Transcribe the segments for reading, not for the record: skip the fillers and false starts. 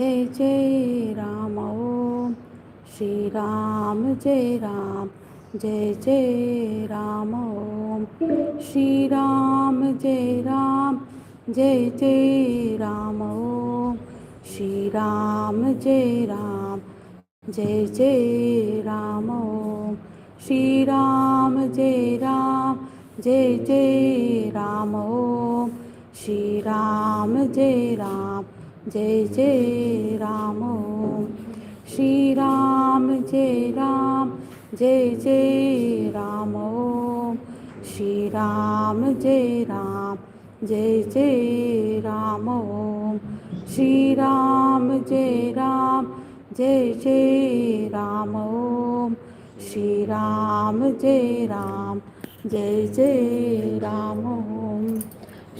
जय जय राम ओम श्री राम जय राम जय जय राम ओम श्री राम जय राम जय जय राम ओम श्री राम जय राम जय जय राम ओम श्री राम जय राम जय जय राम ओम श्री राम जय राम जय जय राम ओम श्री राम जय राम जय जय राम ओम श्री राम जय राम जय जय राम ओम श्री राम जय राम जय जय राम ओम श्री राम जय राम जय जय राम ओम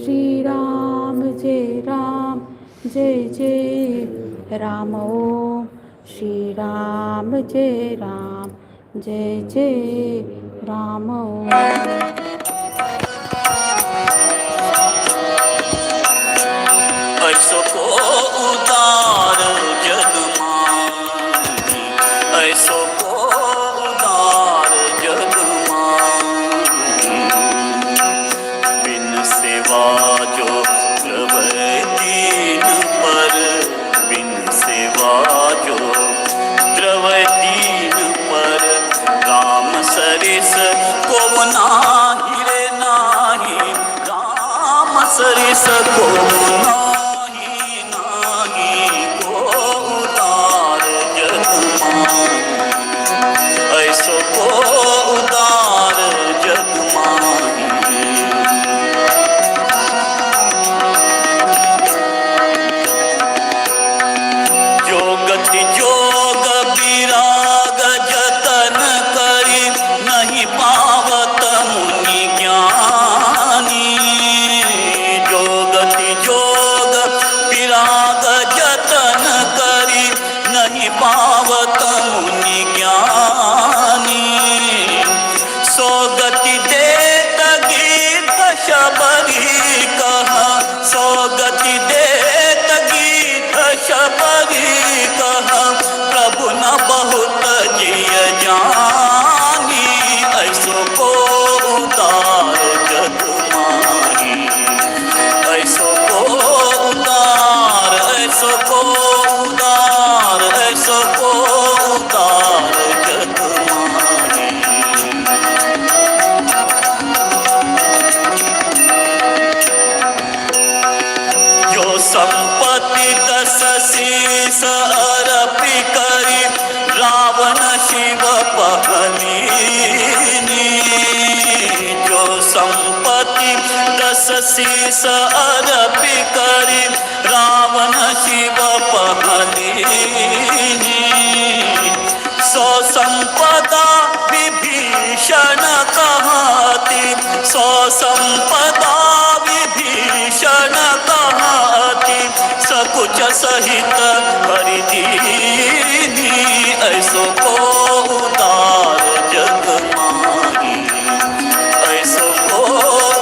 श्री राम जय राम जय जय राम ओम श्री राम जय राम जय जय राम ओम ऐसो को उदार जग माही, ऐसो को उदार जग माही, बिन सेवा जो द्रवै दीन पर, बिन सेवा जो द्रवै दीन पर, राम सरिस को नाही रे नाही, राम सरिस को नाही नाही, को उदार जग माही, ऐसो को उदार जग माही। जोगति जोग विराग जतन करी, नहीं पावत मुनि ज्ञानी। जोगति जोग विराग जतन करी, नहीं पावत मुनि ज्ञानी। सोगति देत गीत शबरी कहा, सोगति देत गीत शबरी कहा, प्रभु न बहुत जिय जानी। ऐसो को उदार जग माही, ऐसो को उदार, ऐसो को उदार, ऐसो को उदार जग माही। जो संपत्ति दस शीस अर्पि करी, रावण शिव पहलीनी। जो संपत्ति दस शीस अर्पि करी, रावण शिव पहलीनी। सो संपदा विभीषण कहती, सो संपदा विभीषण कहती, सकुच सहित हरिदीनी। ऐसो को उदार जग माही, ऐसो को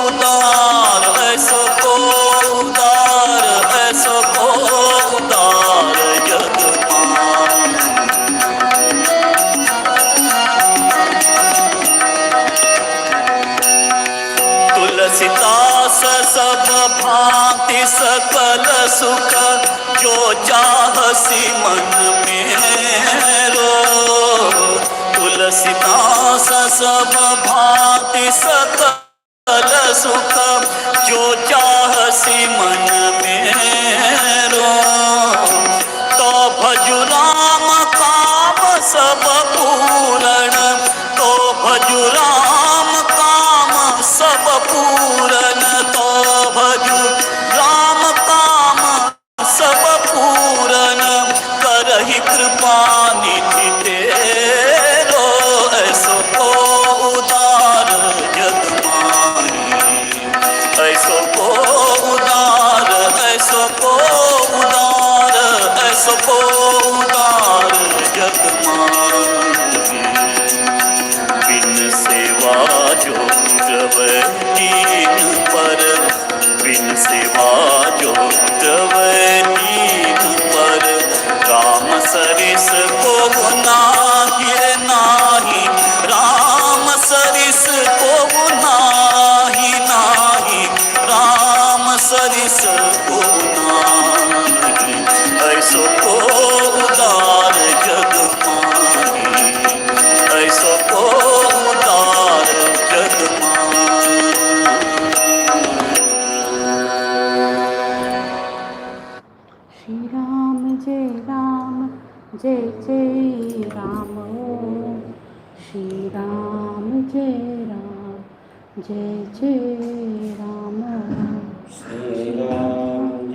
उदार, ऐसो को उदार, ऐसो को उदार जग माही। तुलसीदास सब भांति सकल सुख, जो चाहसी मन मेरो। तुलसीदास सब भांति सकल सुख, जो चाहसी मन मेरो। तो भजु राम काम सब पूरण, तो भजु राम काम सब पूरन, तो भजु राम काम सब पूरन, करहि कृपा निधि तेरो। ऐसो को उदार जग माही, ऐसो को उदार, ऐसो को उदार, ऐसो को उदार जग माही। बिन सेवा जो द्रवै दीन पर, बिन सेवा जो द्रवै दीन पर, सरिस को नाही रे नाही, राम सरिस को नाही नाही, राम सरिस को नाही, ऐसो को उदार जग माही, ऐसो को उदार जग माही। श्री राम जय जय राम ओम श्री राम जय जय राम श्री राम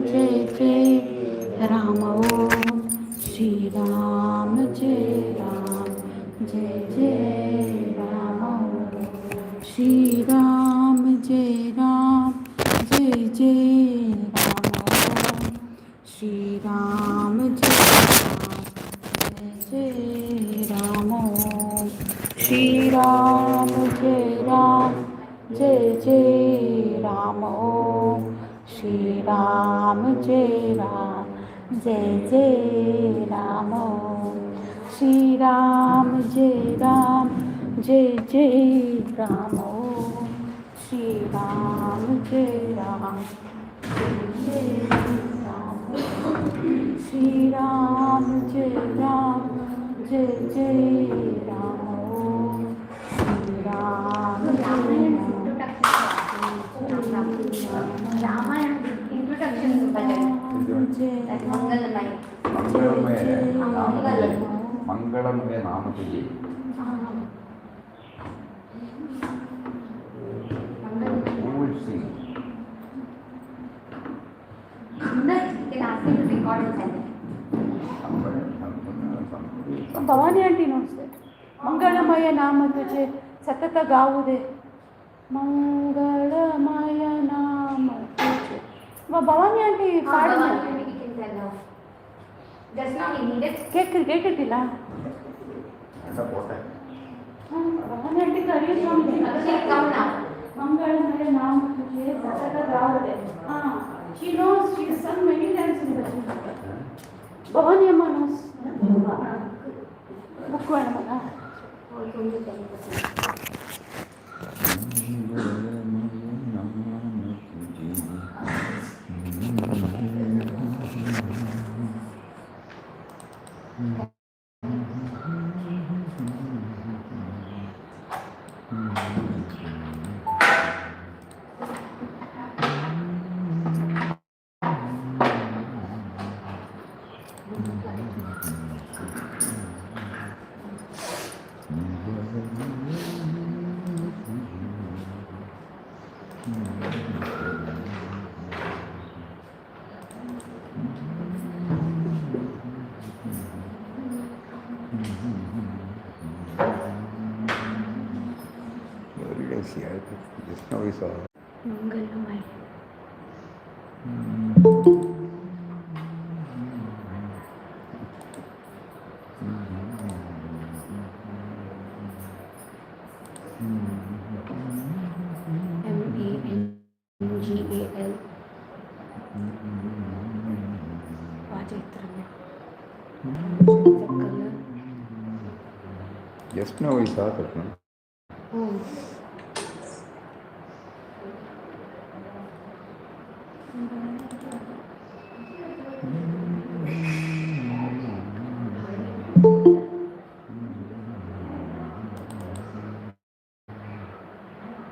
जय जय राम ओम श्री राम जय जय राम ओम श्री राम जय जय राम श्री राम जय राम श्री राम जय राम श्री राम जय राम श्री राम जय राम श्री राम जय श्री राम जय राम श्री राम रामायण इंट्रोडक्शन मंगलमय नाम तुझे ಭವಾನಿ ಆಂಟಿ ನೋಡ್ತೆ ಮಂಗಳಮಯ ನಾಮ ತುಜೆ ಸತತ ಗಾವುದೇ ಮಂಗಳಮಯ ನಾಮ ತುಜೆ ಭವಾನಿ ಆಂಟಿ ಪಾಡು ಕೇಳಿಟ್ಟಿಲ್ಲ ಭವಾನಿ ಆಂಟಿ ಕರೆಯೋ ಮಂಗಳಮಯ ನಾಮ ತುಜೆ ಸತತ ಗಾವುದೇ ಹಾಂ she knows she has sung many times in the Bhavani ಅಮ್ಮ knows ಬುಕ್ ಬೇಡ ಮಗ Just now we saw. ಮಂಗಳಮಯ MENGAL ವಾಚೈತ್ರಮ್ಯ Just now we saw that, no?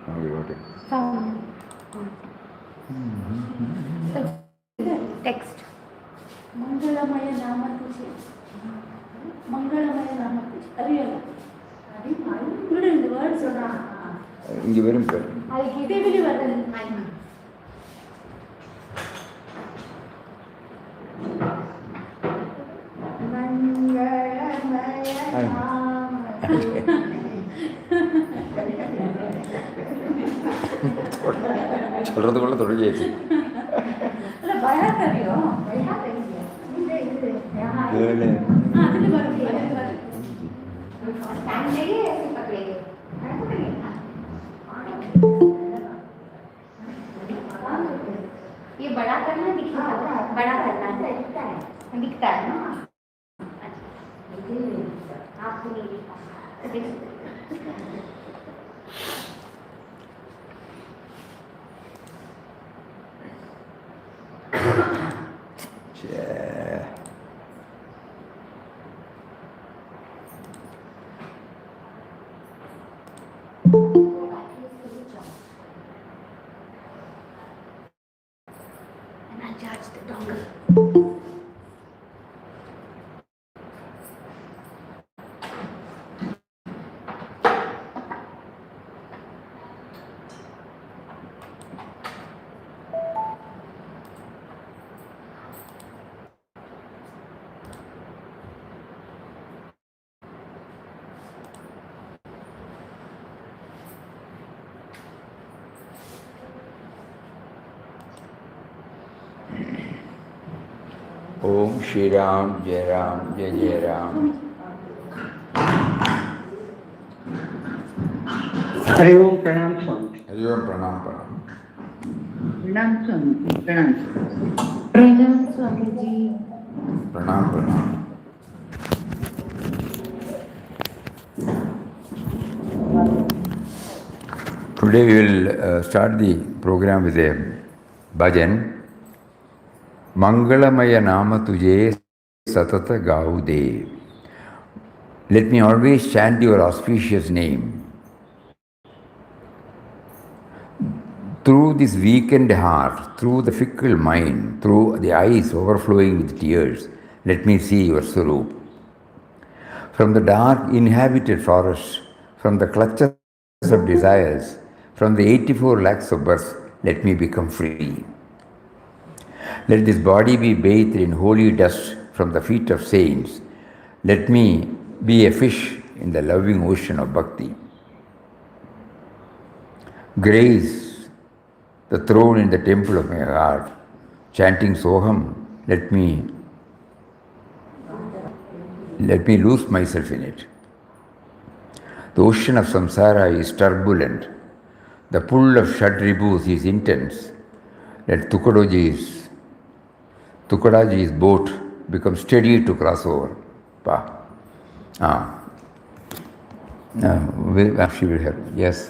Now we got it. Text ಮಂಗಳಮಯ ನಾಮ ತುಜೆ ಮಂಗಳಮಯ ನಾಮ ತುಜೆ ಅರಿಯಲ್ಲ ನೋಡಿ இந்த வேர்ட்ஸ் இங்கே வரும் பேர் அதுக்கு இடைவெளி வருது சொல்றதுக்குள்ள தொடங்கியாச்சு. ये बड़ा करना दिखा बड़ा करना है दिखता है ना। आपको नहीं दिखता। Yeah. And I charge the dongle. Om Shri Ram, Jai Ram, Jai Jai Ram. Hari ओम प्रणाम स्वामी। Hari Om, Pranam, Pranam. प्रणाम स्वामी। प्रणाम। प्रणाम Swami ji. Pranam, Pranam. Today we will start the program with a bhajan. Mangalamaya Nama Tuje Satata Gaude. Let me always chant your auspicious name. Through this weakened heart, through the fickle mind, through the eyes overflowing with tears, let me see your Swarup. From the dark inhabited forest, from the clutches of desires, from the 84 lakhs of births, let me become free. Let this body be bathed in holy dust from the feet of saints. Let me be a fish in the loving ocean of bhakti. Grace the throne in the temple of my heart, chanting Soham, let me lose myself in it. The ocean of samsara is turbulent. The pull of Shadribhus is intense. Let Tukadaji's boat become steady to cross over. She will help. Yes.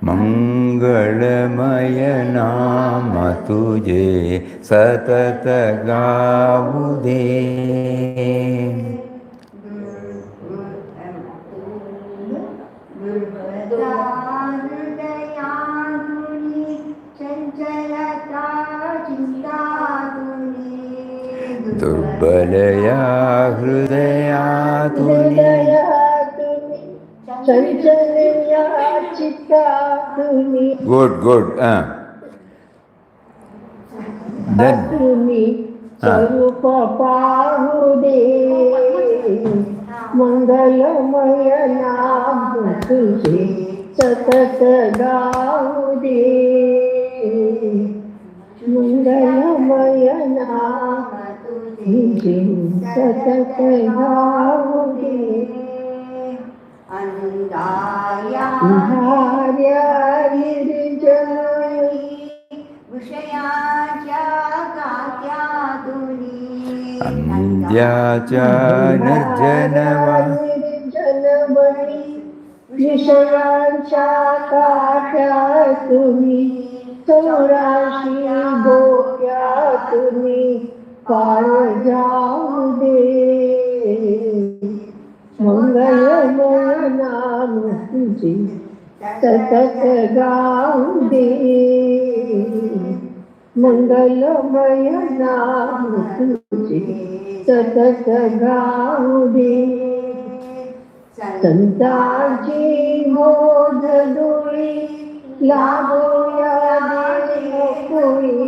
मंगलमय नाम तुझे सतत गाऊदे दुर्बलया हृदया तुनी चंचलया चित्ता Tuni good Tuni स्वरूप पाहुदे मंगलमय नाम तुझे सतत गाऊदे मंगलमय नाम तुझे सतत गाऊदे अंधार्या निर्जनई विषयाच्या गात्यातुनी अंध्याच्या निर्जनमणी विषयांच्या काठ्यातुनी 84 गोट्यातुनी पार जाऊ दे मंगलमय नाम तुझे सतत गाऊ दे मंगलमय नाम तुझे सतत गाऊ दे संतांची मोद डोळी लागोया कोळी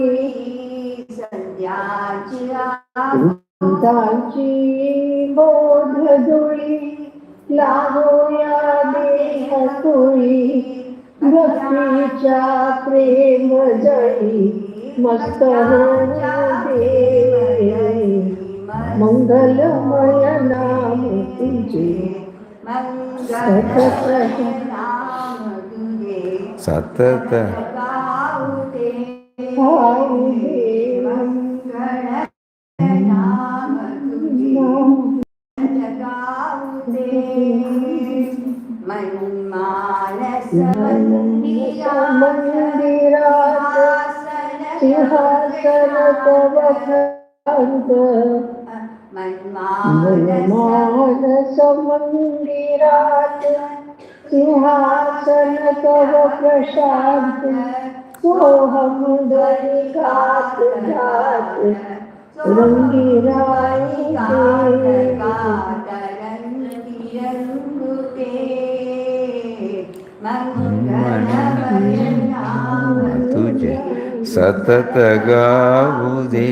संतांची बोध धुळी लागोया देह कुळी भक्तीच्या प्रेम जळी मस्त होऊ दे मंगलमय नाम तुझे सतत मंदिरात सिंहासन तव प्रशांत मनमानस मंदिरात सिंहासन तव प्रशांत सोहम ध्वनि गात गात रंगीराई तुझे सतत गाऊ दे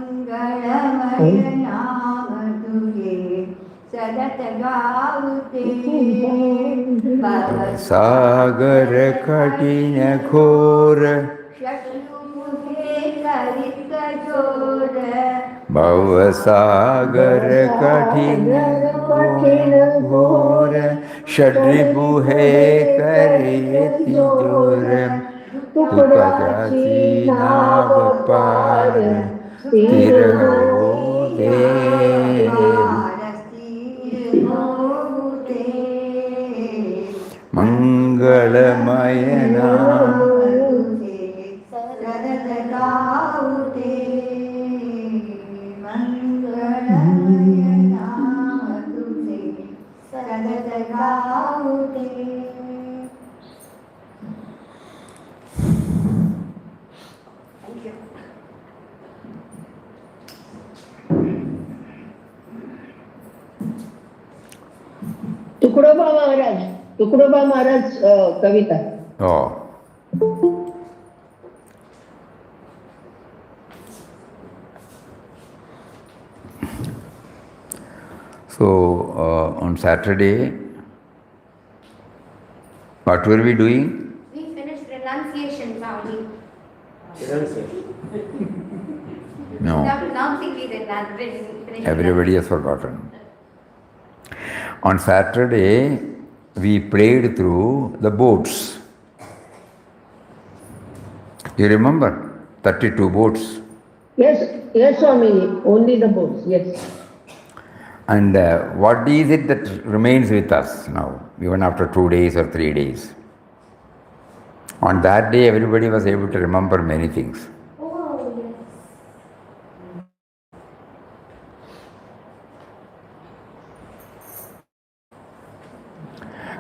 मंगलमय नाम तुझे सतत गाऊते सागर कठिन घोर शत्रुमुखे करित जोर भवसागर कठिन घोर षड्रिपुहे करे तिजोर तुकाची नाव पार स्थिर होऊ दे मंगलमय नाम सतत गाऊते मंगलमय नाम तुझे सतत गाऊते तुकडोबा महाराज कविता Oh. So, on Saturday, what were we doing? We finished renunciation, Swami. No, Now pronouncing we finished. everybody has forgotten. On Saturday, we played through the boats. You remember? 32 boats. Yes, Swami, only the books, yes. And what is it that remains with us now, even after 2 days or 3 days? On that day, everybody was able to remember many things. Oh, yes.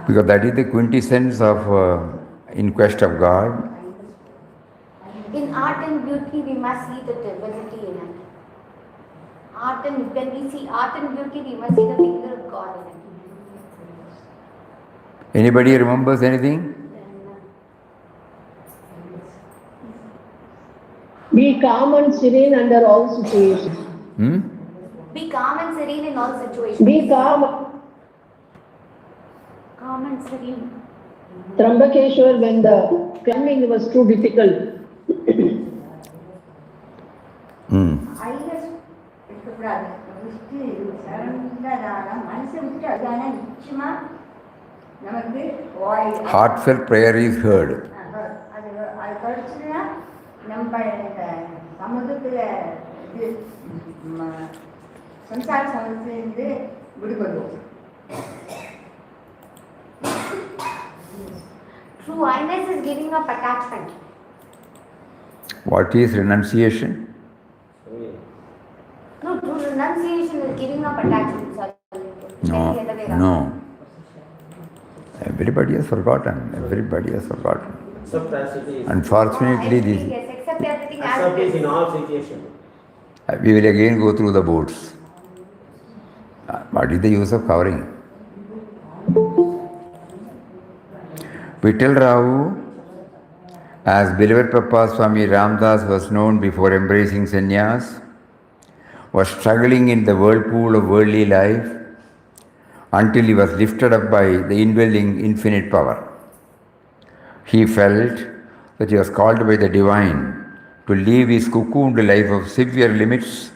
Because that is the quintessence of in quest of God. In art and beauty, we must see the divinity in it. When we see art and beauty, we must see the finger of God in it. Anybody remembers anything? Be calm and serene under all situations. Be calm and serene in all situations. Be calm. Calm and serene. Trambakeshwar, when the climbing was too difficult, Heartfelt prayer is heard. True kindness is giving up attachment. What is renunciation? No, true renunciation is giving up attachment. Sorry. No, The other way around. no. Everybody has forgotten. Everybody has forgotten. Accept as it is. Unfortunately, Everything, this, yes, accept everything as Accept it it is. in all situations. we will again go through the boats. What is the use of covering? Vittal Rao, as beloved Papa Swami Ramdas was known before embracing sannyas, was struggling in the whirlpool of worldly life until he was lifted up by the indwelling infinite power. He felt that he was called by the divine to leave his cocooned life of severe limits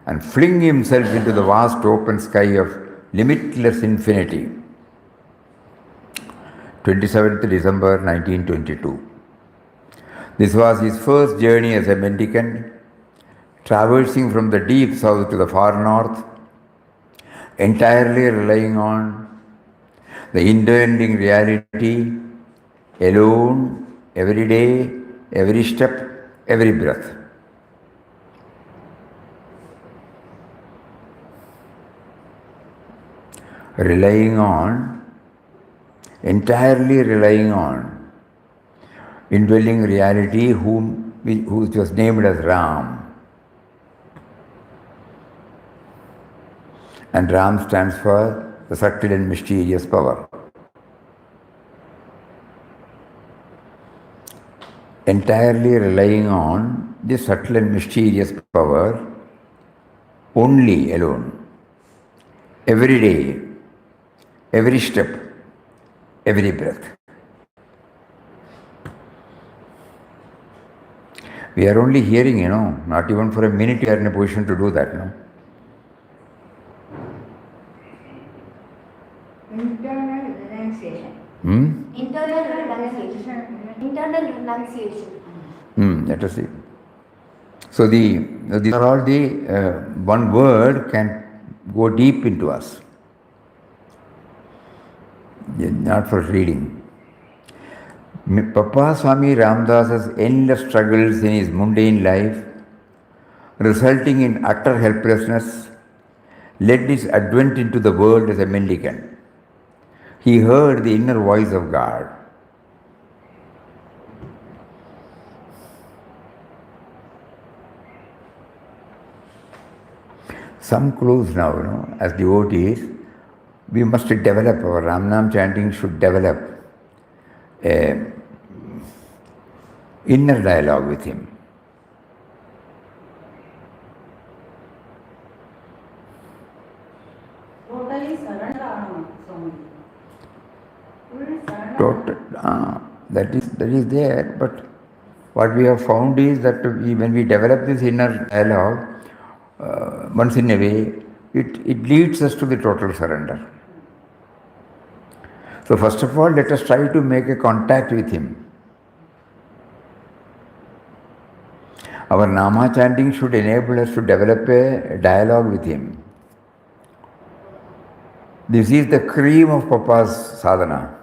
and fling himself into the vast open sky of limitless infinity. 27th December 1922. This was his first journey as a mendicant, traversing from the deep south to the far north, entirely relying on the indwelling reality alone, every day, every step, every breath. Entirely relying on indwelling reality who was named as Ram. And Ram stands for the subtle and mysterious power. Entirely relying on this subtle and mysterious power only alone. Every day, every step, every breath. We are only hearing, not even for a minute we are in a position to do that, Internal renunciation. Internal renunciation. Let us see. So these are all one word can go deep into us. Not for reading. Papa Swami Ramdas's endless struggles in his mundane life, resulting in utter helplessness, led his advent into the world as a mendicant. He heard the inner voice of God. Some clues now, as devotees, we must develop, our Ramnam chanting should develop a inner dialogue with him. Totally surrender. That is there, but what we have found is that when we develop this inner dialogue, once in a way, it leads us to the total surrender. So first of all, let us try to make a contact with him. Our Nama chanting should enable us to develop a dialogue with him. This is the cream of Papa's sadhana.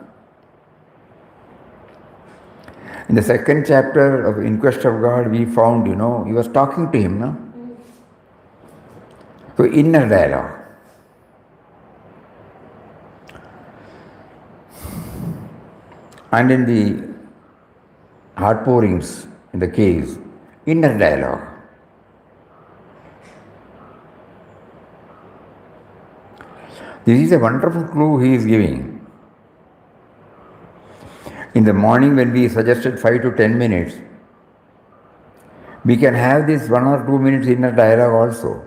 In the second chapter of In Quest of God, we found, he was talking to him, no? So inner dialogue. And in the heart pourings in the caves, inner dialogue. This is a wonderful clue he is giving. In the morning when we suggested 5 to 10 minutes, we can have this 1 or 2 minutes inner dialogue also.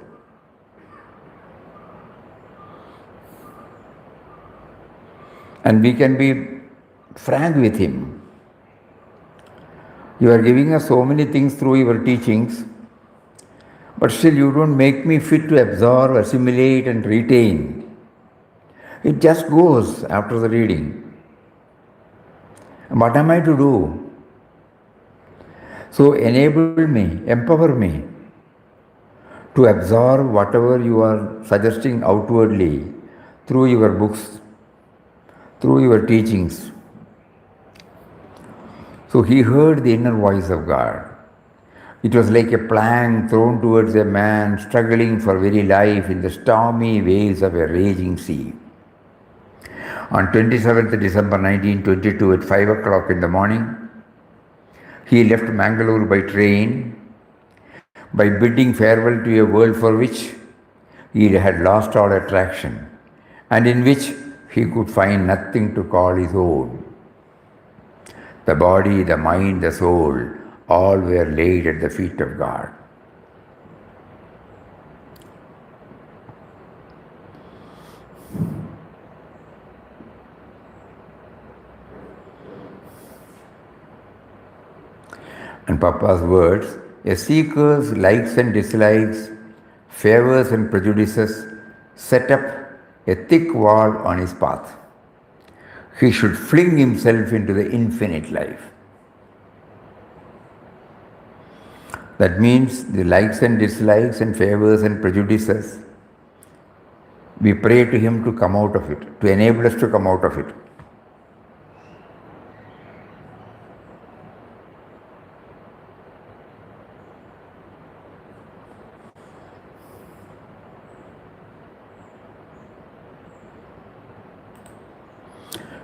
And we can be frank with him. You are giving us so many things through your teachings, but still you don't make me fit to absorb, assimilate and retain. It just goes after the reading. What am I to do? So enable me, empower me to absorb whatever you are suggesting outwardly through your books, through your teachings. So he heard the inner voice of God. It was like a plank thrown towards a man struggling for very life in the stormy waves of a raging sea. On 27th December 1922 at 5 o'clock in the morning, he left Mangalore by train, by bidding farewell to a world for which he had lost all attraction and in which he could find nothing to call his own. The body, the mind, the soul, all were laid at the feet of God. And Papa's words, a seeker's likes and dislikes favors and prejudices set up a thick wall on his path. He should fling himself into the infinite life. That means the likes and dislikes and favors and prejudices, we pray to him to come out of it, to enable us to come out of it.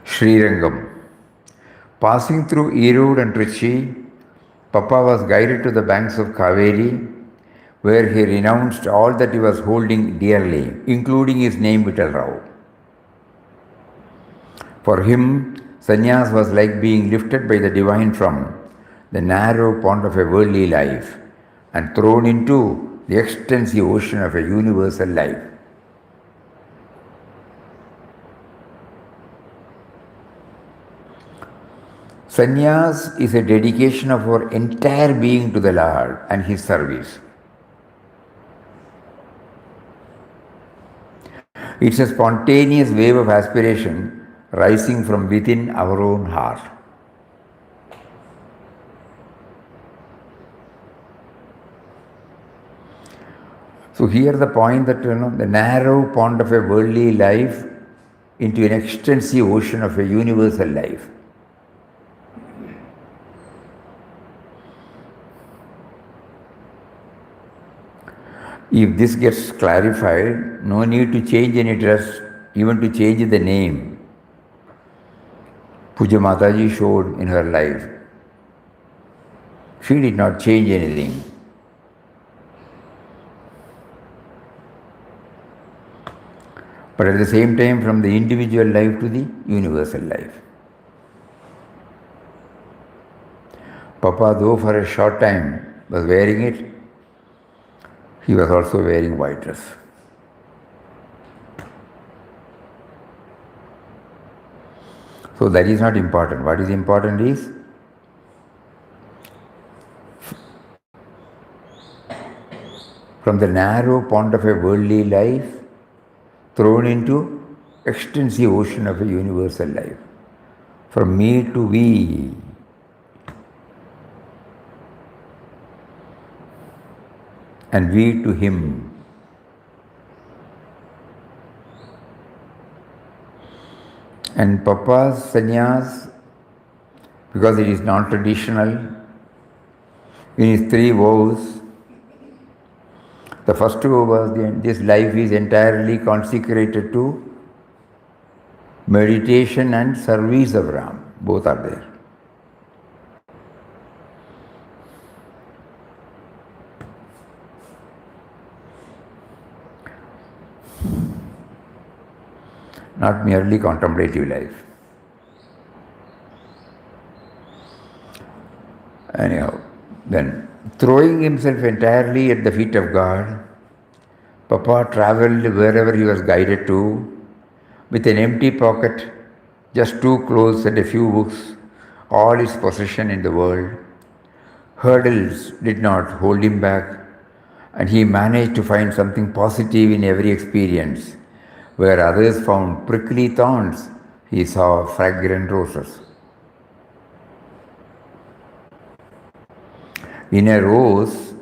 Srirangam. Passing through Erode and Trichy, Papa was guided to the banks of Kaveri, where he renounced all that he was holding dearly, including his name Vittal Rao. For him, sannyas was like being lifted by the divine from the narrow pond of a worldly life and thrown into the extensive ocean of a universal life. Sannyas is a dedication of our entire being to the Lord and His service. It's a spontaneous wave of aspiration rising from within our own heart. So here the point that the narrow pond of a worldly life into an extensive ocean of a universal life. If this gets clarified, no need to change any dress, even to change the name. Puja Mataji showed in her life. She did not change anything. But at the same time, from the individual life to the universal life. Papa, though for a short time was wearing it, he was also wearing white dress. So that is not important. What is important is from the narrow pond of a worldly life thrown into extensive ocean of a universal life. From me to we. And we to him. And Papa's sannyas, because it is non-traditional, in his 3 vows, the first vow was this life is entirely consecrated to meditation and service of Ram. Both are there. Not merely contemplative life. Anyhow, then throwing himself entirely at the feet of God, Papa travelled wherever he was guided to, with an empty pocket, just 2 clothes and a few books, all his possession in the world. Hurdles did not hold him back, and he managed to find something positive in every experience. Where others found prickly thorns, he saw fragrant roses. In a rose,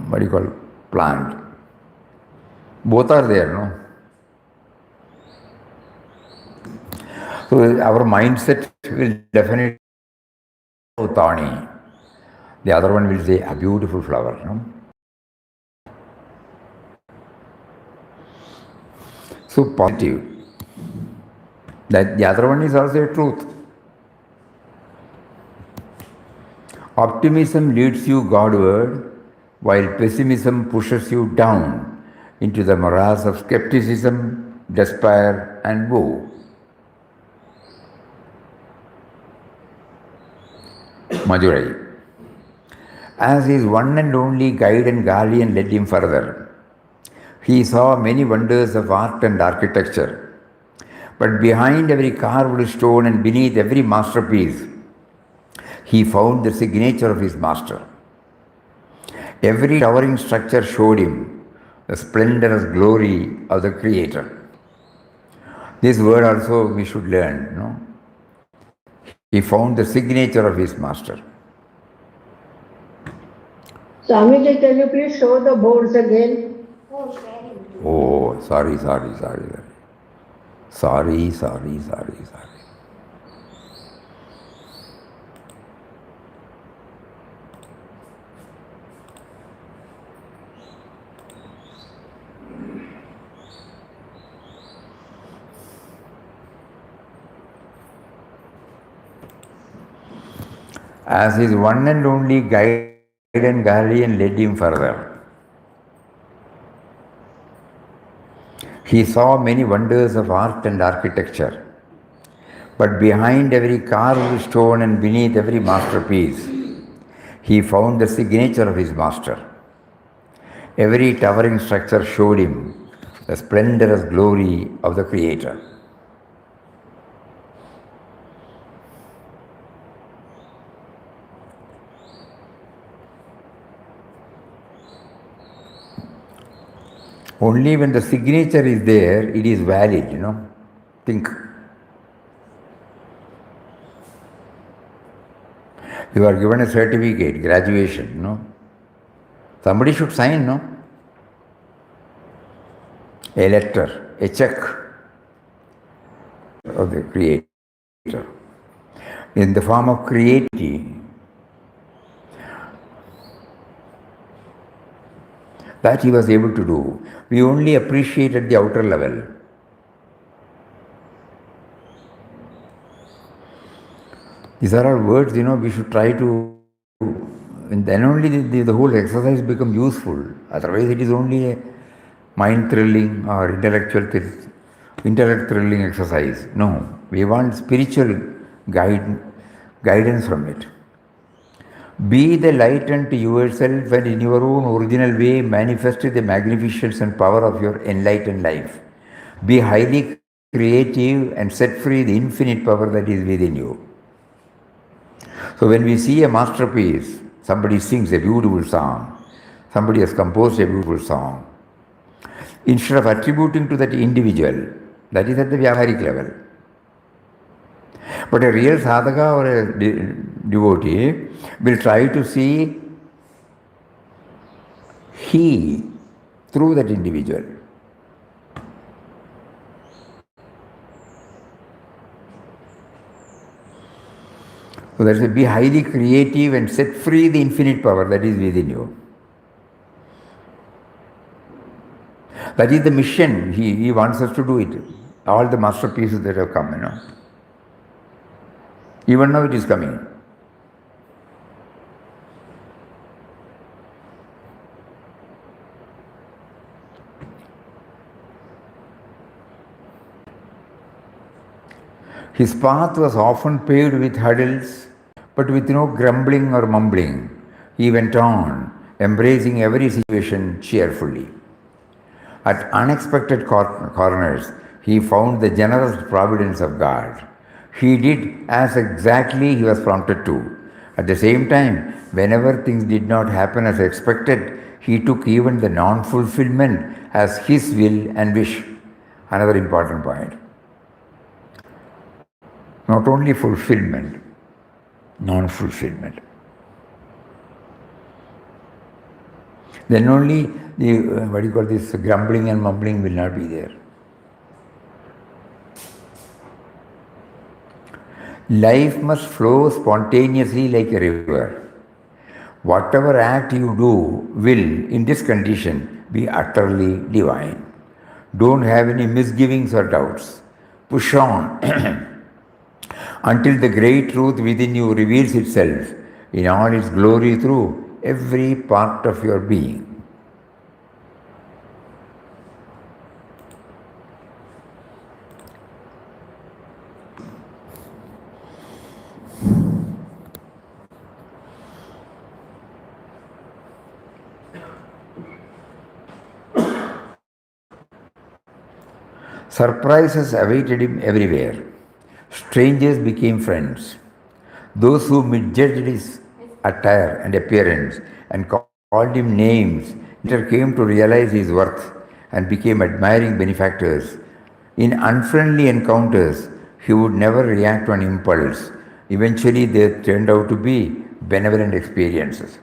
what do you call it? Plant. Both are there, no? So our mindset will definitely be thorny. The other one will say a beautiful flower, no? So positive. That the other one is also a truth. Optimism leads you Godward, while pessimism pushes you down into the morass of skepticism, despair, and woe. Madurai. As his one and only guide and guardian led him further, he saw many wonders of art and architecture. But behind every carved stone and beneath every masterpiece, he found the signature of his master. Every towering structure showed him the splendorous glory of the Creator. This word also we should learn. No? He found the signature of his master. Swamiji, can you please show the boards again? Oh, sharing. Oh, sorry. Sorry. As his one and only guide and guardian led him further, he saw many wonders of art and architecture. But behind every carved stone and beneath every masterpiece, he found the signature of his master. Every towering structure showed him the splendorous glory of the Creator. Only when the signature is there, it is valid, Think. You are given a certificate, graduation, Somebody should sign, no? A letter, a check of the Creator. In the form of creativity, that he was able to do. We only appreciate at the outer level. These are all words, we should try to, and then only the whole exercise becomes useful. Otherwise it is only a mind thrilling or intellect thrilling exercise. No, we want spiritual guidance from it. Be the light unto yourself and in your own original way manifest the magnificence and power of your enlightened life. Be highly creative and set free the infinite power that is within you. So when we see a masterpiece, somebody sings a beautiful song, somebody has composed a beautiful song, instead of attributing to that individual, that is at the Vyavaharik level. But a real sadhaka or a devotee will try to see he through that individual. So that is, be highly creative and set free the infinite power that is within you. That is the mission. He wants us to do it. All the masterpieces that have come, Even now it is coming. His path was often paved with hurdles, but with no grumbling or mumbling. He went on, embracing every situation cheerfully. At unexpected corners, he found the generous providence of God. He did as exactly he was prompted to. At the same time, whenever things did not happen as expected, he took even the non-fulfillment as his will and wish. Another important point. Not only fulfillment, non-fulfillment. Then only the, grumbling and mumbling will not be there. Life must flow spontaneously like a river. Whatever act you do will, in this condition, be utterly divine. Don't have any misgivings or doubts. Push on until the great truth within you reveals itself in all its glory through every part of your being. Surprises awaited him everywhere. Strangers became friends. Those who misjudged his attire and appearance and called him names, later came to realize his worth and became admiring benefactors. In unfriendly encounters, he would never react on impulse. Eventually, they turned out to be benevolent experiences.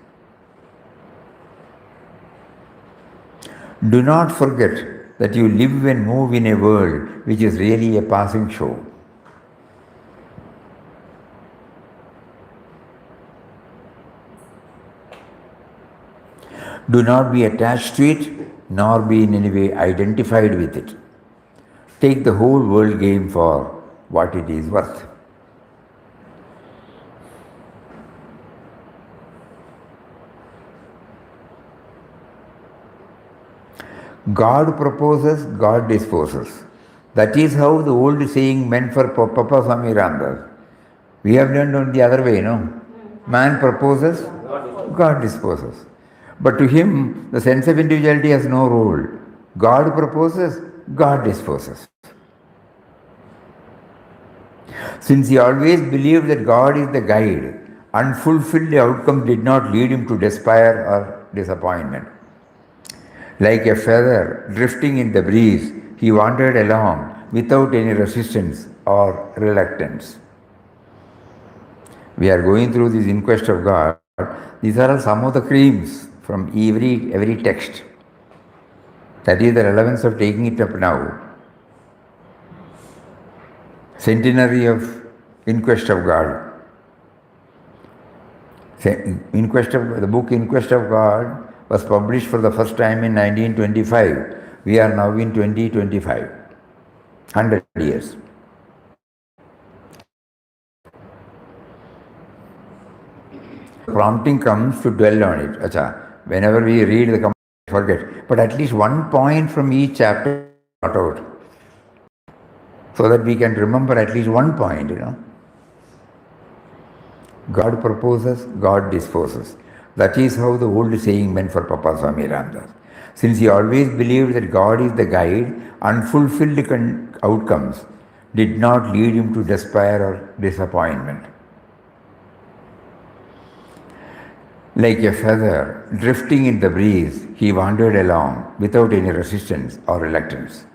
Do not forget that you live and move in a world which is really a passing show. Do not be attached to it, nor be in any way identified with it. Take the whole world game for what it is worth. God proposes, God disposes. That is how the old saying meant for Papa Swami Ramdas. We have learned on the other way, no? Man proposes, God disposes. But to him, the sense of individuality has no role. God proposes, God disposes. Since he always believed that God is the guide, unfulfilled outcomes did not lead him to despair or disappointment. Like a feather drifting in the breeze, he wandered along without any resistance or reluctance. We are going through this inquest of God. These are some of the creams from every text. That is the relevance of taking it up now. Centenary of Inquest of God. The book Inquest of God was published for the first time in 1925. We are now in 2025. 100 years. Prompting comes to dwell on it. Acha. Whenever we read the forget. But at least one point from each chapter got out. So that we can remember at least one point, God proposes, God disposes. That is how the old saying meant for Papa Swami Ramdas. Since he always believed that God is the guide, unfulfilled outcomes did not lead him to despair or disappointment. Like a feather drifting in the breeze, he wandered along without any resistance or reluctance.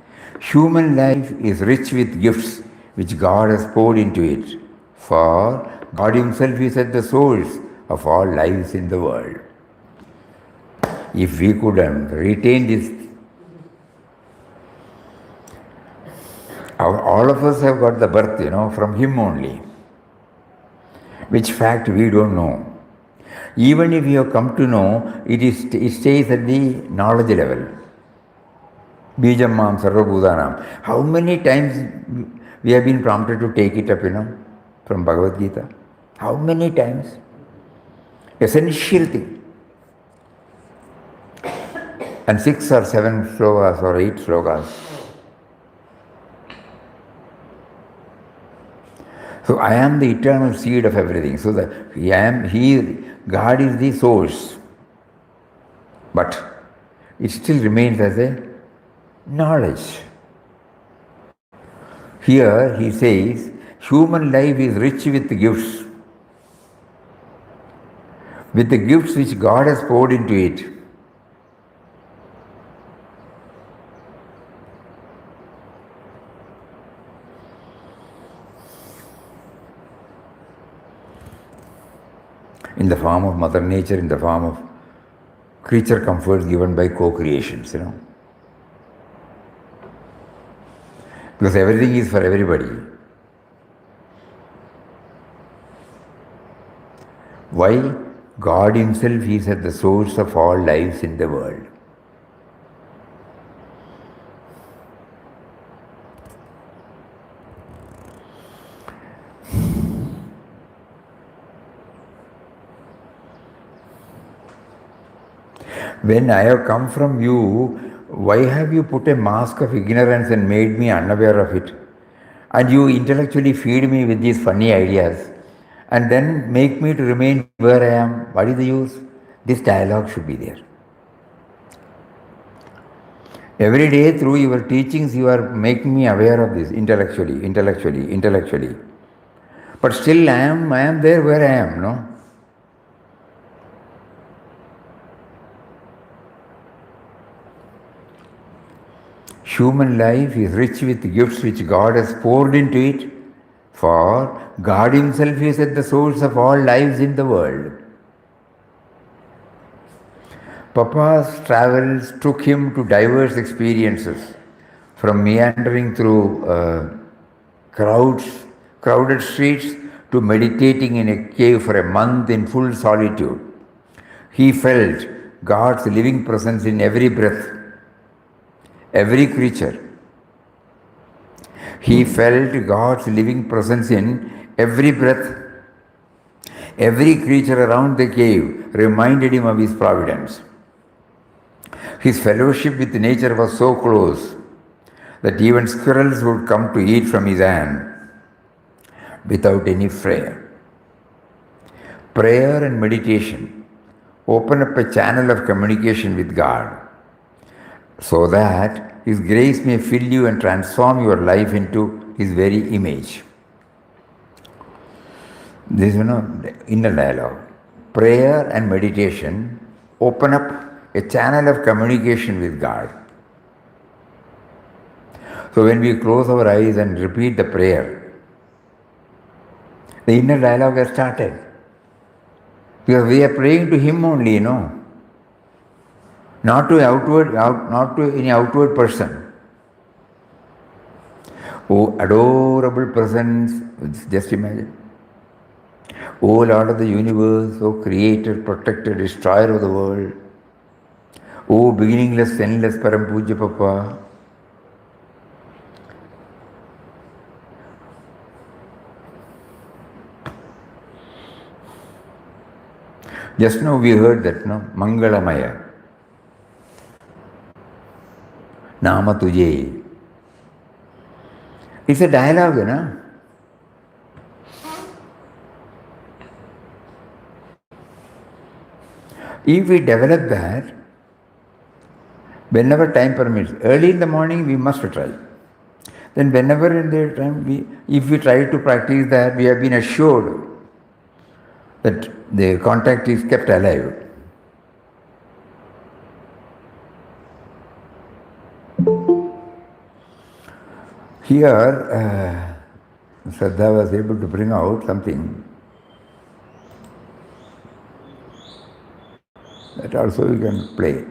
Human life is rich with gifts which God has poured into it, for God himself is at the source of all lives in the world. If we could retain this, all of us have got the birth, from him only, which fact we don't know. Even if you have come to know, it stays at the knowledge level. Bijam Mam Sarvabhutanam. How many times we have been prompted to take it up, from Bhagavad Gita? How many times? Essential thing. And 6 or 7 slokas or 8 slokas. So I am the eternal seed of everything. So God is the source. But it still remains as a knowledge. Here he says, human life is rich with gifts. With the gifts which God has poured into it. In the form of Mother Nature, in the form of creature comforts given by co-creations, Because everything is for everybody. Why? God himself is at the source of all lives in the world. When I have come from you, why have you put a mask of ignorance and made me unaware of it? And you intellectually feed me with these funny ideas and then make me to remain where I am. What is the use? This dialogue should be there. Every day through your teachings you are making me aware of this intellectually. But still I am there where I am, Human life is rich with gifts which God has poured into it, for God Himself is at the source of all lives in the world. Papa's travels took him to diverse experiences, from meandering through crowded streets to meditating in a cave for a month in full solitude. He felt God's living presence in every breath, every creature. He felt God's living presence in every breath. Every creature around the cave reminded him of his providence. His fellowship with nature was so close that even squirrels would come to eat from his hand without any fear. Prayer and meditation open up a channel of communication with God so that His grace may fill you and transform your life into His very image. This is inner dialogue. Prayer and meditation open up a channel of communication with God. So when we close our eyes and repeat the prayer, the inner dialogue has started. Because we are praying to Him only, not to any outward person. Oh, adorable presence, just imagine. Oh Lord of the universe, oh Creator, Protector, Destroyer of the world, oh beginningless, endless Param Puja Papa. Just now we heard that, Mangalamaya. Nama Tujhe. It's a dialogue, If we develop that, whenever time permits, early in the morning we must try. Then whenever in the time, if we try to practice that, we have been assured that the contact is kept alive. Here, Shraddha was able to bring out something that also you can play.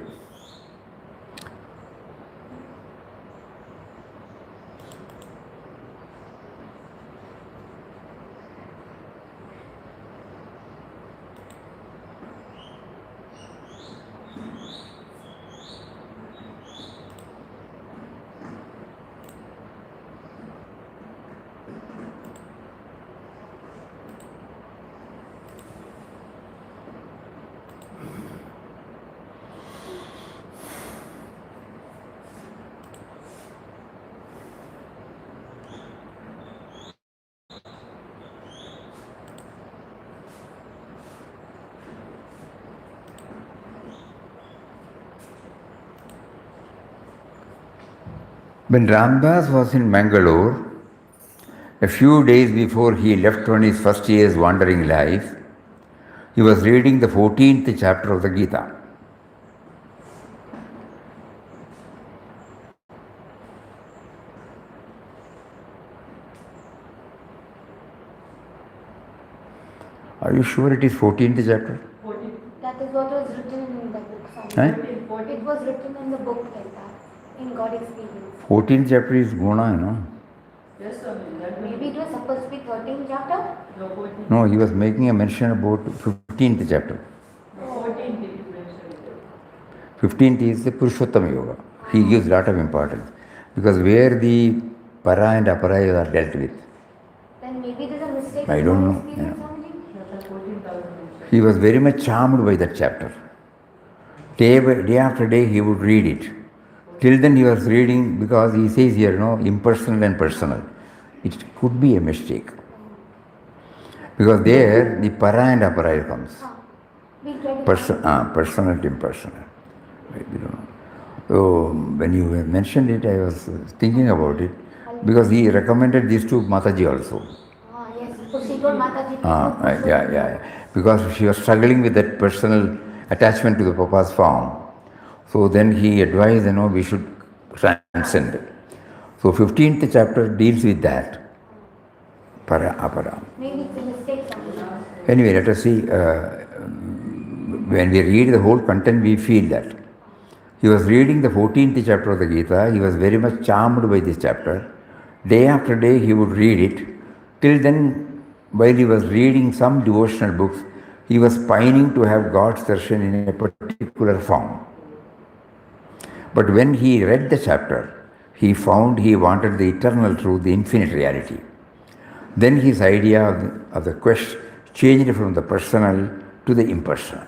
When Ramdas was in Mangalore, a few days before he left on his first year's wandering life, he was reading the 14th chapter of the Gita. Are you sure it is 14th chapter? That is what was written in the book. It was written in the book like that, in God experience. 14th chapter is Guna, Yes, Swami. Maybe it was supposed to be 13th chapter? No, 14. No, he was making a mention about 15th chapter. 14 did you mention? 15th is the Purushottama Yoga. He gives a lot of importance. Because where the para and apara are dealt with. Then maybe there's a mistake. I don't know. He was very much charmed by that chapter. Day after day he would read it. Till then he was reading because he says here, impersonal and personal. It could be a mistake. Because there the para and apara comes. Personal and impersonal. So when you mentioned it, I was thinking about it because he recommended this to Mataji also. Yes, so she told Mataji. Yeah. Because she was struggling with that personal attachment to the Papa's form. So then he advised, we should transcend. So 15th chapter deals with that. Para, apara. Maybe it's a mistake somewhere. Anyway, let us see. When we read the whole content, we feel that. He was reading the 14th chapter of the Gita. He was very much charmed by this chapter. Day after day, he would read it. Till then, while he was reading some devotional books, he was pining to have God's darshan in a particular form. But when he read the chapter, he found he wanted the eternal truth, the infinite reality. Then his idea of the quest changed from the personal to the impersonal.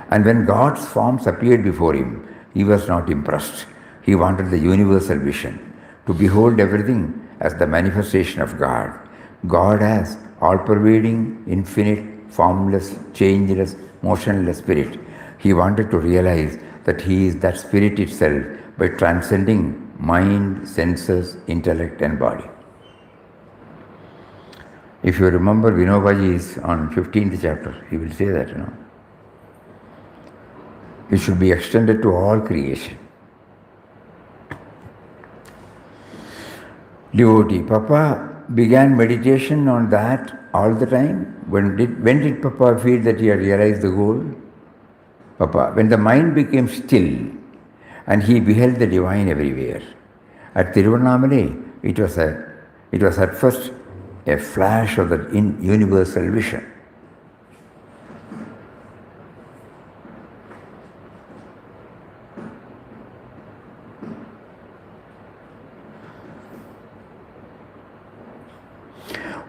And when God's forms appeared before him, he was not impressed. He wanted the universal vision, to behold everything as the manifestation of God. God as all-pervading, infinite, formless, changeless, motionless spirit. He wanted to realize that he is that spirit itself by transcending mind, senses, intellect and body. If you remember, Vinobaji is on 15th chapter. He will say that, It should be extended to all creation. Devotee, Papa began meditation on that all the time. When did Papa feel that he had realized the goal? Papa, when the mind became still and he beheld the divine everywhere. At Tiruvannamalai, it was at first a flash of the universal vision.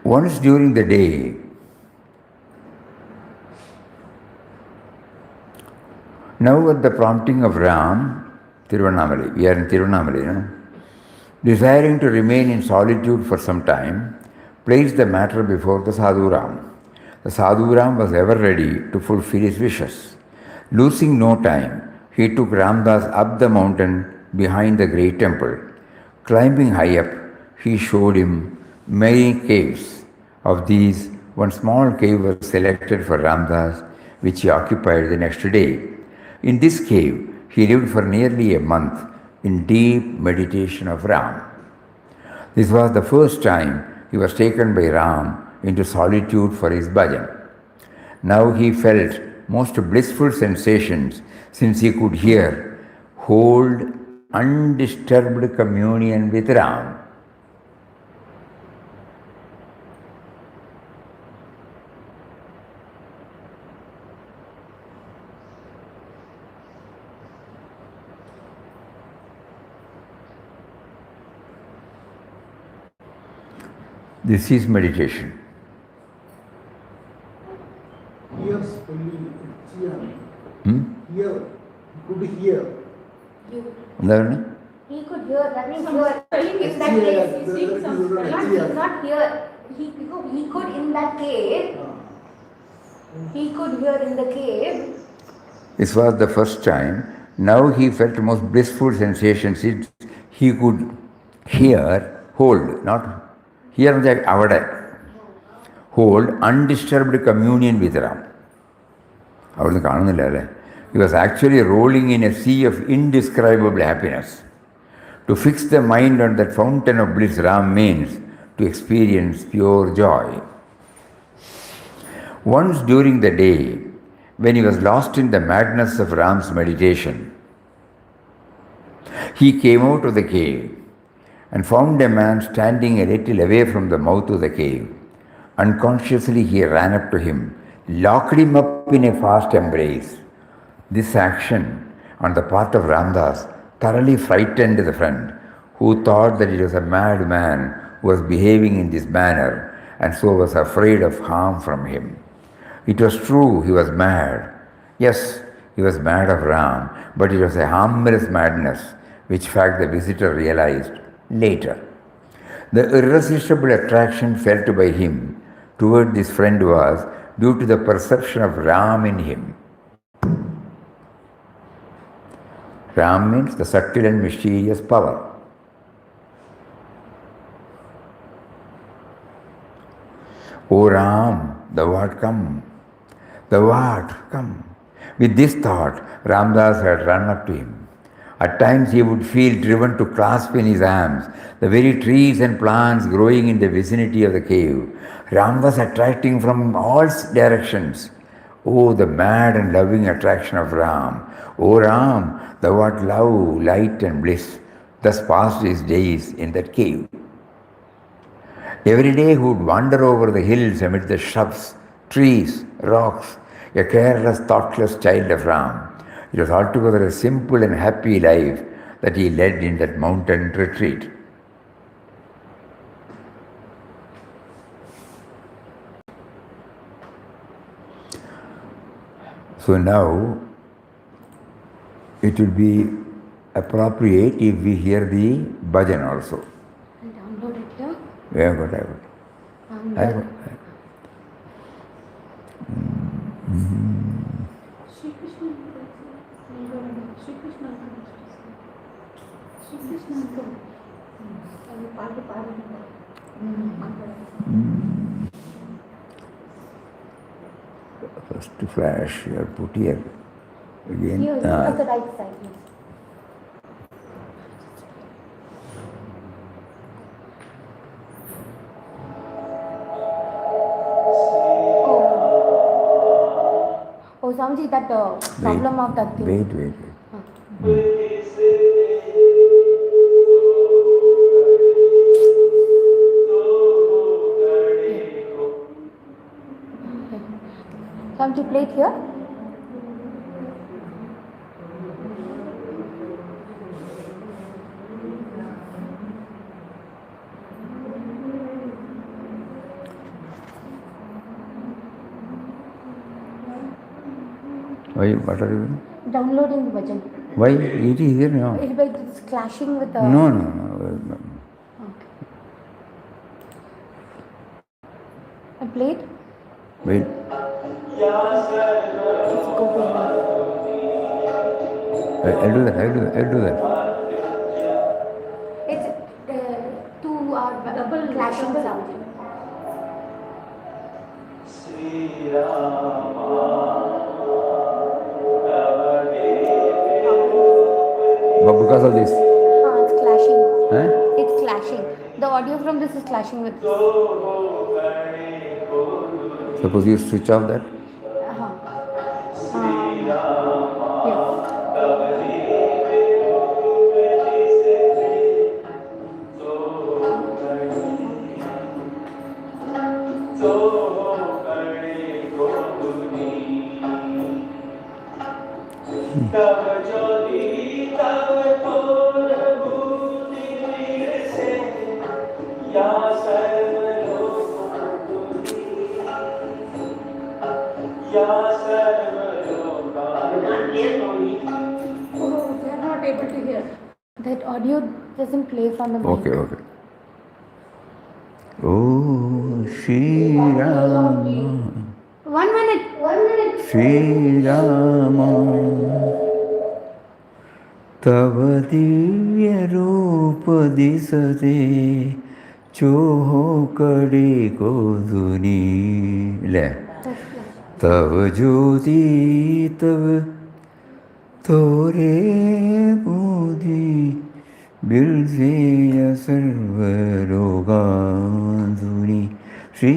Once during the day, now at the prompting of Ram, Tiruvannamalai, we are in Tiruvannamalai, desiring to remain in solitude for some time, placed the matter before the Sadhu Ram. The Sadhu Ram was ever ready to fulfill his wishes. Losing no time, he took Ramdas up the mountain behind the great temple. Climbing high up, he showed him many caves. Of these, one small cave was selected for Ramdas, which he occupied the next day. In this cave, he lived for nearly a month in deep meditation of Ram. This was the first time he was taken by Ram into solitude for his bhajan. Now he felt most blissful sensations since he could hold undisturbed communion with Ram. This is meditation. Hears only hear. Hear. Could hear. എന്താണ്? He could hear, that means hear. In that case, he's not here. He could in that cave. He could hear in the cave. This was the first time. Now he felt most blissful sensations. He could hold undisturbed communion with Ram. He was actually rolling in a sea of indescribable happiness. To fix the mind on that fountain of bliss, Ram means to experience pure joy. Once during the day, when he was lost in the madness of Ram's meditation, he came out of the cave and found a man standing a little away from the mouth of the cave. Unconsciously he ran up to him, locked him up in a fast embrace. This action on the part of Ramdas thoroughly frightened the friend, who thought that it was a mad man who was behaving in this manner and so was afraid of harm from him. It was true, he was mad. Yes, he was mad of Ram, but it was a harmless madness, which fact the visitor realized later. The irresistible attraction felt by him toward this friend was due to the perception of Ram in him. Ram means the subtle and mysterious power. O Ram, thou art come. Thou art come. With this thought, Ramdas had run up to him. At times he would feel driven to clasp in his arms the very trees and plants growing in the vicinity of the cave. Ram was attracting from all directions. Oh, the mad and loving attraction of Ram. Oh Ram, thou art love, light and bliss. Thus passed his days in that cave. Every day he would wander over the hills amid the shrubs, trees, rocks, a careless, thoughtless child of Ram. It was altogether a simple and happy life that he led in that mountain retreat. So now, it would be appropriate if we hear the bhajan also. I'll download it here. Yeah, I got. I got. Shri Krishna. Shri Krishna. Shri Krishna. First flash, you have put here. Again. Here, look at the right side. Yes. Oh, Swamiji, that problem of that thing. Wait. Swamiji, play it here. Why? What are you doing? Downloading the bhajan. Why? It is here now. It's clashing with the. No. Okay. I played. Wait. I'll do that. It's two are double clashing sound. But because of this. It's clashing. Huh? It's clashing. The audio from this is clashing with this. Suppose you switch off that. Oh, they are not able to hear. That audio doesn't play from the mic. Okay. Oh, Shri Rama. 1 minute. Shri Rama. Tava divya rupa disate choho kade ko duni. तव ज्योति तव तोरे बोधि बिरजेय सर्वरोगाधुनि श्री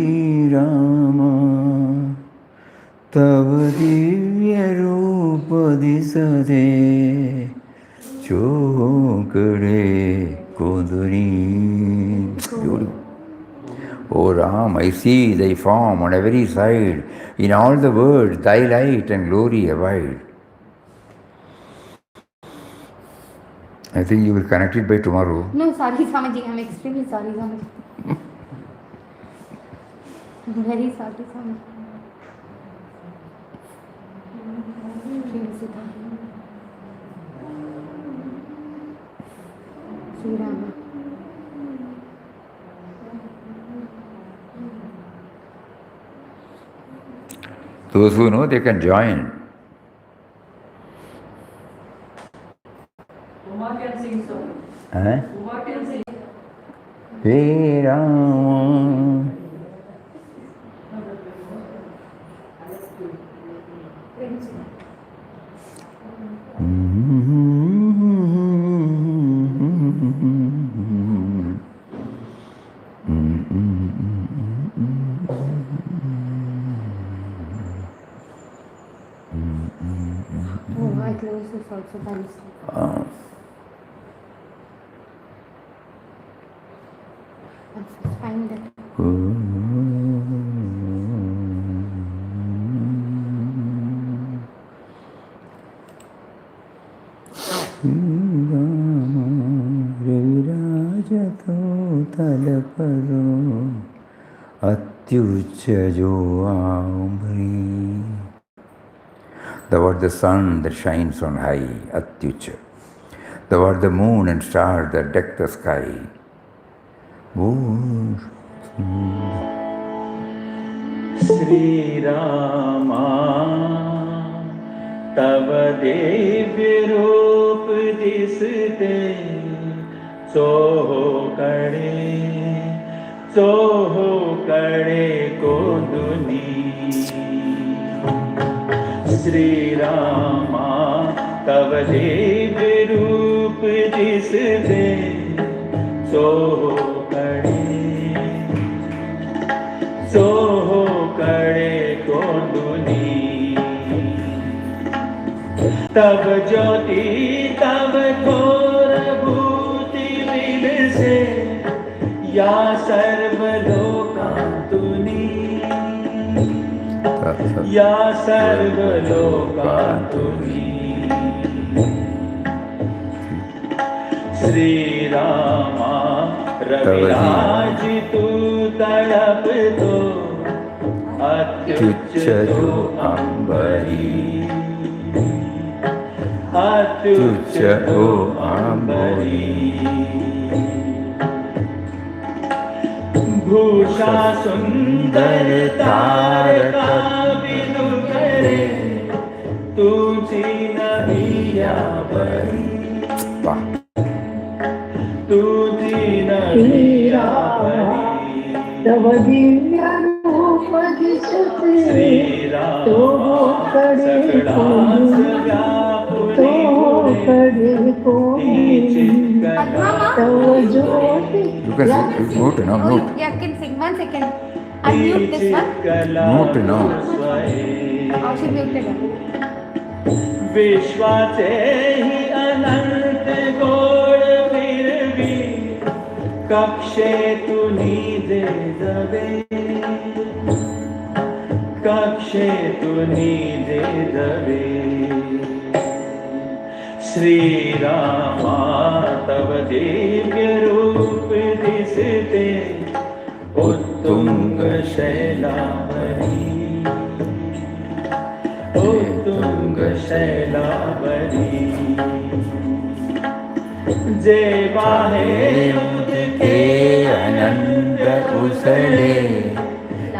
राम तव दिव्य रूप दिसते चोकड़े कोदुनी. O Ram, I see thy form on every side. In all the world, thy light and glory abide. I think you will connect it by tomorrow. No, sorry, Swamiji. I'm extremely sorry, Swamiji. I'm very sorry, Swamiji. Sri Rama. Those who know, they can join. Uma can sing so. Uma can sing. Hey Ram. also by mistake. Find that. रविराजतो तलपदो अत्युच्चजो आम्री. The word the sun that shines on high, Atyucha. The word the moon and stars that deck the sky. Sri Rama, तव दिव्य रूप दिसते Soho कड़े को दुनी. श्री रामा तव दिव्य रूप दिसते Soho कड़े को दुनी. तब ज्योति तब घोर भूति विलसे या सर्वलोकांतुनी. या सर्वलोकांतुनी. श्री रामा रविराज तू तड़प तो अत्युच्च जो अंबरी. अत्युच्च जो अंबरी. भूषा सुंदर तारका बिनु करे तुझी नदिया बरी. तुझी नदिया बरी. तव दिव्य रूप दिसते तो कड़े को तव ज्योति. You can mute now, mute. Yeah, can sing 1 second. Unmute this one. Mute now. She muted it. विश्वाचे ही अनंत गोड फिरवी कक्षे तुनी दे दवे. कक्षे तुनी दे दवे. श्री रामा तव दिव्य रूप दिसते उत्तुंग शैलावरी. उत्तुंग शैलावरी. जेवा है उदके अनंत उसले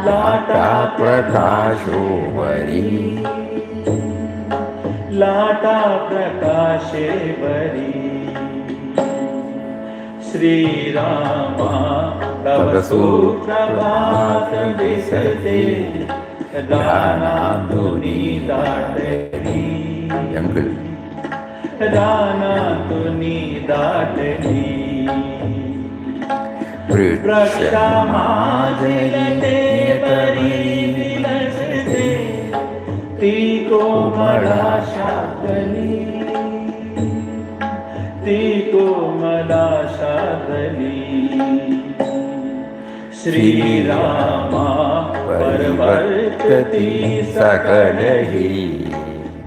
लाटा प्रकाशो वरी. लाटा प्रकाशे वरी. श्री रामा तव सुप्रभात दिसते दाना तुनी दाटली. दाना तुनी दाटली. वृक्षा माजलते परी विलसते तीको मला शाकली. तीको मला शाकली. श्री रामा परवर्तती सकल ही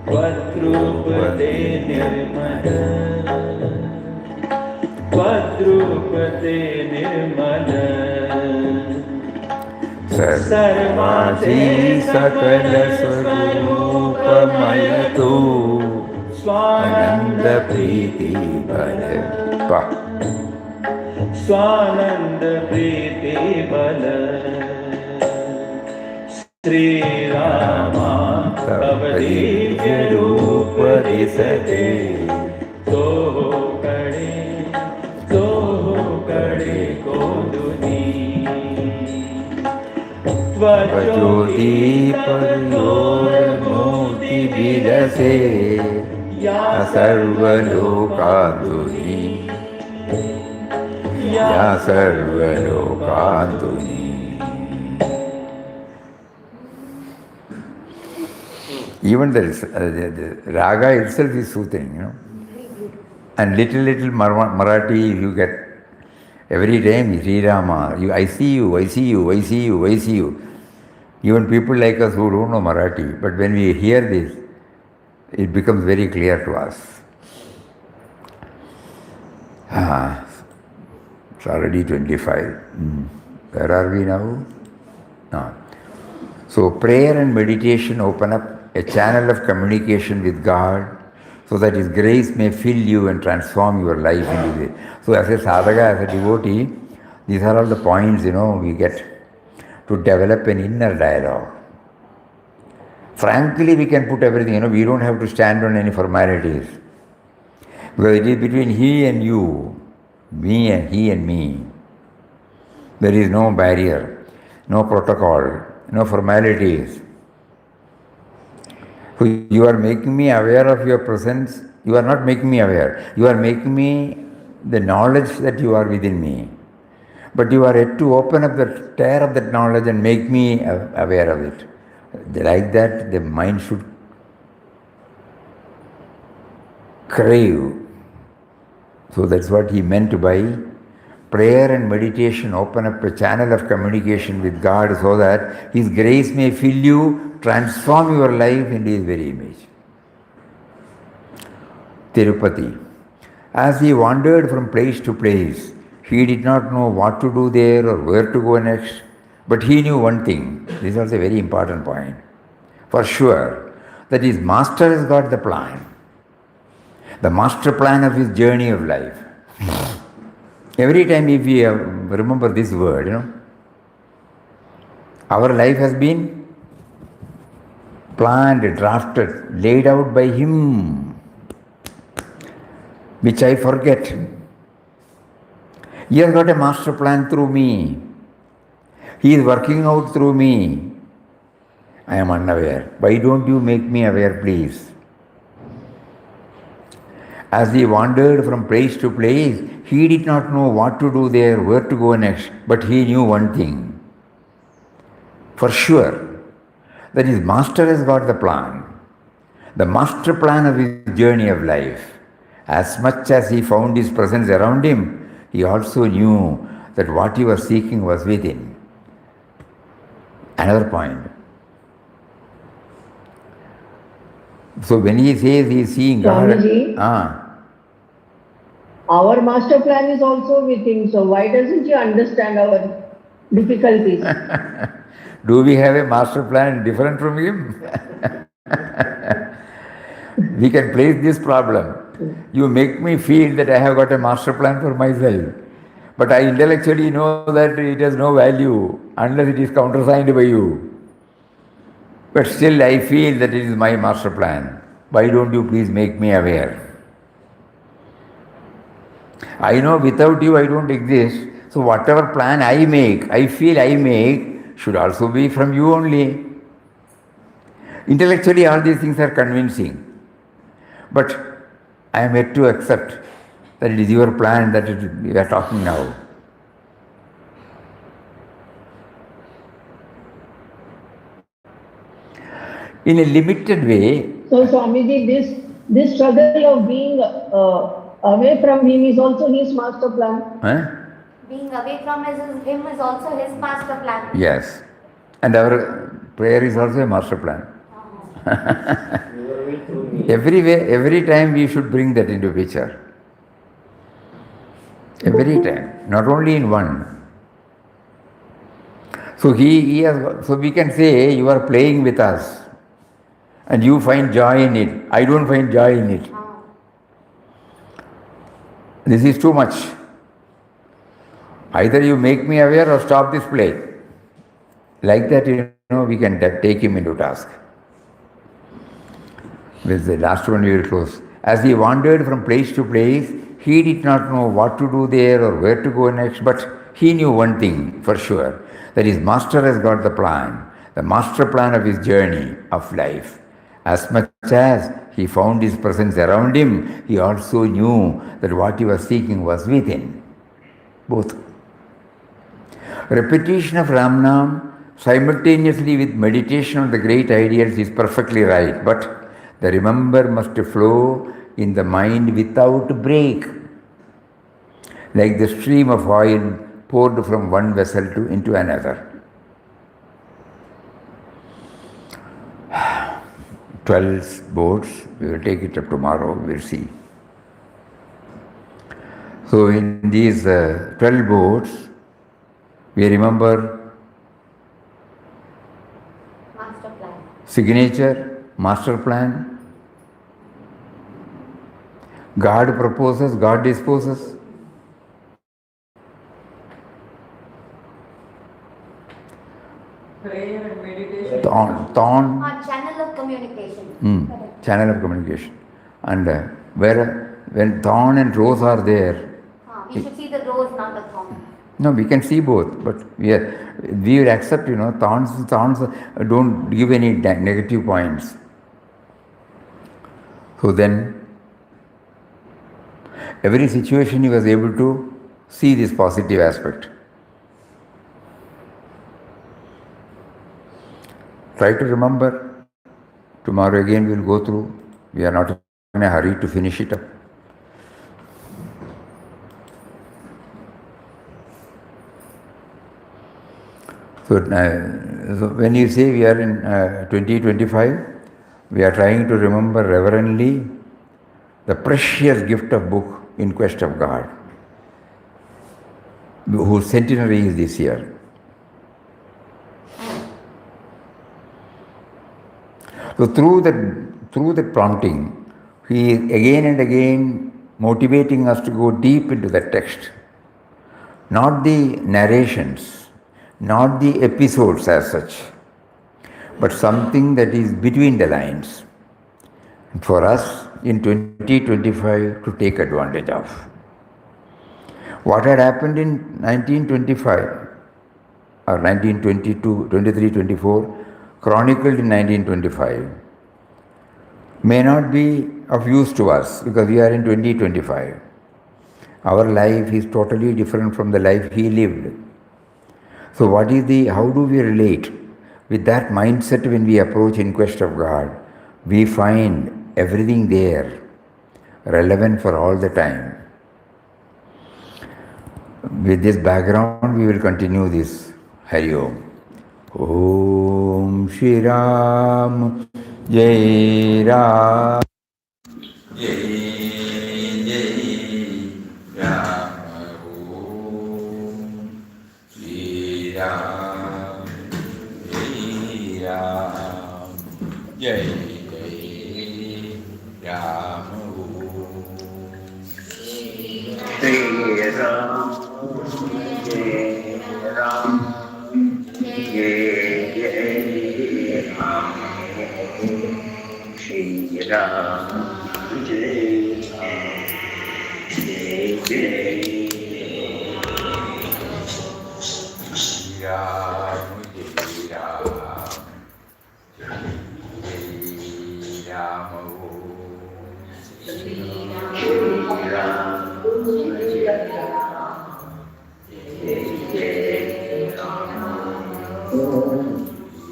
त्वद्रूपते निर्मल. त्वद्रूपते निर्मल. सर्वाचे सकल स्वरूपमय तू स्वानंद प्रीति बल. स्वानंद प्रीति बल. श्री रामा तव दिव्य रूप दिसते सोहो कड़े को दुनी. त्वज्योति पर्योर मोति विलसे या सर्वलोकांतुनी. या सर्वलोकांतुनी. Even the raga itself is soothing, And little Marathi you get every time, Sri Rama, I see you, I see you, I see you, I see you. Even people like us who don't know Marathi, but when we hear this, it becomes very clear to us. It's already 25. Where are we now? No. So prayer and meditation open up a channel of communication with God so that His grace may fill you and transform your life into it. So as a sadhaka, as a devotee, these are all the points, we get to develop an inner dialogue. Frankly, we can put everything, we don't have to stand on any formalities. Because it is between he and you, me and he and me. There is no barrier, no protocol, no formalities. So you are making me aware of your presence. You are not making me aware. You are making me the knowledge that you are within me. But you are yet to open up the tear of that knowledge and make me aware of it. Like that, the mind should crave. So that's what he meant by prayer and meditation open up a channel of communication with God so that His grace may fill you, transform your life into His very image. Tirupati. As he wandered from place to place, he did not know what to do there or where to go next, but he knew one thing. This is also a very important point. For sure, that his master has got the plan. The master plan of his journey of life. Every time if we remember this word, our life has been planned, drafted, laid out by him, which I forget. He has got a master plan through me. He is working out through me. I am unaware. Why don't you make me aware, please? As he wandered from place to place, he did not know what to do there, where to go next, but he knew one thing. For sure, that his master has got the plan, the master plan of his journey of life. As much as he found his presence around him, he also knew that what he was seeking was within. Another point. So when he says he is seeing God, our master plan is also with him, so why doesn't he understand our difficulties? Do we have a master plan different from him? We can place this problem. You make me feel that I have got a master plan for myself, but I intellectually know that it has no value unless it is countersigned by you. But still I feel that it is my master plan. Why don't you please make me aware? I know without you I don't exist, so whatever plan I make, I feel I make, should also be from you only. Intellectually all these things are convincing, but I am yet to accept that it is your plan that we are talking now. In a limited way. So Swamiji, this struggle of being away from him is also his master plan. Being away from him is also his master plan. Yes. And our prayer is also a master plan. Every time we should bring that into picture. Every time, not only in one. So so we can say you are playing with us and you find joy in it. I don't find joy in it. This is too much. Either you make me aware or stop this play. Like that, we can take him into task. This is the last one we will close. As he wandered from place to place, he did not know what to do there or where to go next, but he knew one thing for sure, that his master has got the plan, the master plan of his journey of life. As much as he found his presence around him, he also knew that what he was seeking was within. Both. Repetition of Ram Nam simultaneously with meditation on the great ideals is perfectly right, but the remember must flow in the mind without break, like the stream of oil poured from one vessel into another. 12 boats, we will take it up tomorrow, we will see. So in these 12 boats, we remember Master plan. signature, master plan, God proposes, God disposes. Prayer and meditation. Thorn, Channel of communication. Correct. channel of communication. And when thorn and rose are there, We should see the rose, not the thorn. no, we can see both, but we will accept, thorns don't give any negative points. So then, every situation he was able to see this positive aspect. Try to remember. Tomorrow again we will go through. We are not in a hurry to finish it up. So when you say we are in 2025, we are trying to remember reverently the precious gift of book In Quest of God, whose centenary is this year. So through the prompting, he is again and again motivating us to go deep into the text, not the narrations, not the episodes as such, but something that is between the lines for us in 2025 to take advantage of. What had happened in 1925 or 1922, 23, 24, chronicled in 1925, may not be of use to us because we are in 2025. Our life is totally different from the life he lived. So how do we relate? With that mindset when we approach In Quest of God, we find everything there, relevant for all the time. With this background, we will continue this Hari Om. Om Shri Ram Jai Ram Jai Jai Ram Om Shri Ram Jai Ram Jai Jai Ram Om Shri Ram Jai Ram Jai Jai Ram Shri Ram Jai Ram Jai Jai Shri Ram Jai Ram Jai Ram Shri Ram Jai Ram Jai Jai Ram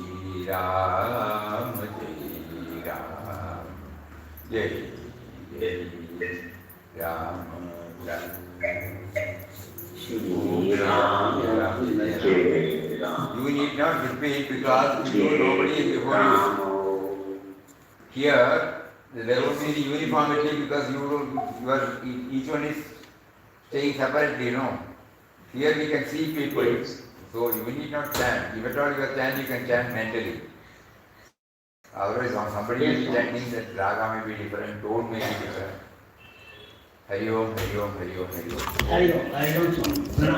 Shri Ram Jai Ram Jai Jai Ram Shri Ram Jai Ram. You need not repeat because nobody is before you. Here, there will be the uniformity because each one is staying separately, Here we can see people. So you need not chant. If at all you chant, you can chant mentally. Otherwise, somebody may be chanting that raga may be different, tone may be different. Hari Om, Hari Om, Hari Om, Hari Om. Hari Om, Hari Om, Swami.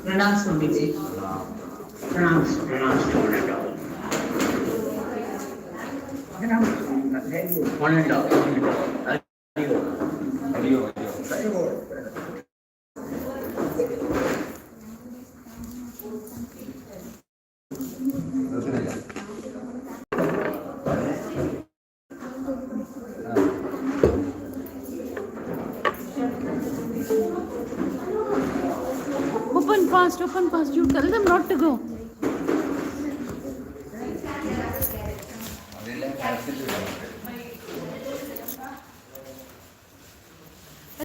Namaskaram, Swamiji. Namaskar. Pranam, Swamiji. One and all. Hari Om, Hari Om. Open fast, open fast. You tell them not to go.